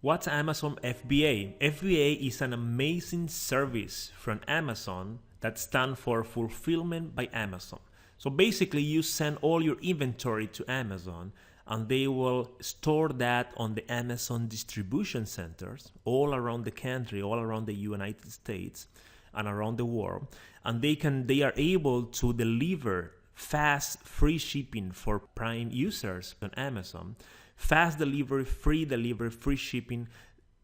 What's Amazon FBA? FBA is an amazing service from Amazon that stands for Fulfillment by Amazon. So basically you send all your inventory to Amazon and they will store that on the Amazon distribution centers all around the country, all around the United States and around the world. And they are able to deliver fast, free shipping for Prime users on Amazon. Fast delivery, free shipping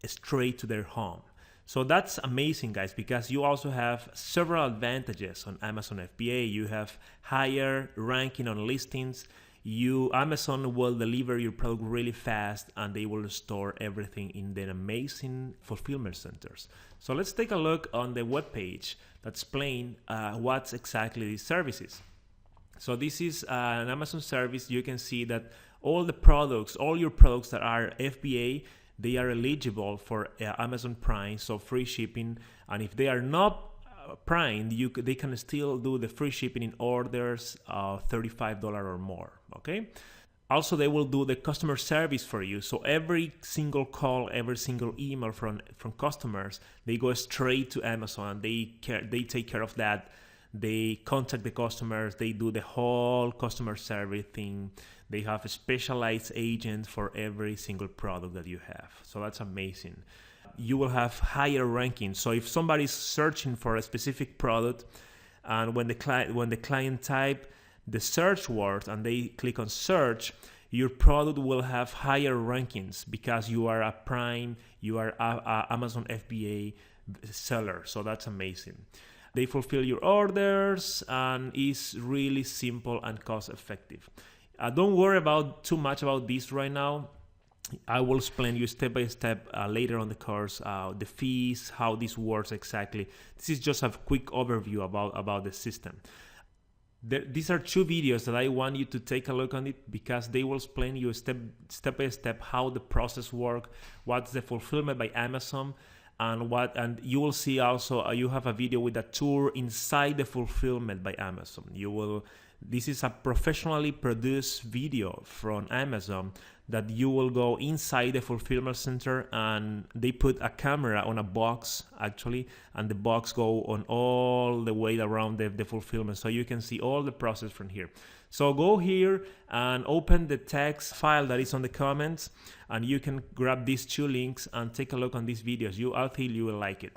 straight to their home. So that's amazing, guys, because you also have several advantages on Amazon FBA. You have higher ranking on listings. Amazon will deliver your product really fast and they will store everything in their amazing fulfillment centers. So let's take a look on the webpage that explains what's exactly these services. So this is an Amazon service. You can see that all your products that are FBA, they are eligible for Amazon Prime, so free shipping. And if they are not Prime, they can still do the free shipping in orders of $35 or more, okay? Also, they will do the customer service for you. So every single call, every single email from customers, they go straight to Amazon. They take care of that. They contact the customers, they do the whole customer service thing. They have a specialized agent for every single product that you have. So that's amazing. You will have higher rankings. So if somebody's searching for a specific product and when the client type the search word and they click on search, your product will have higher rankings because you are a Prime, you are a Amazon FBA seller. So that's amazing. They fulfill your orders and is really simple and cost effective. Don't worry too much about this right now. I will explain you step by step later on the course, the fees, how this works exactly. This is just a quick overview about the system. These are two videos that I want you to take a look on it because they will explain you step by step how the process works, what's the fulfillment by Amazon, and you will see also you have a video with a tour inside the fulfillment by Amazon. This is a professionally produced video from Amazon that you will go inside the fulfillment center and they put a camera on a box actually, and the box go on all the way around the fulfillment, so you can see all the process from here. So go here and open the text file that is on the comments and you can grab these two links and take a look on these videos. I feel you will like it.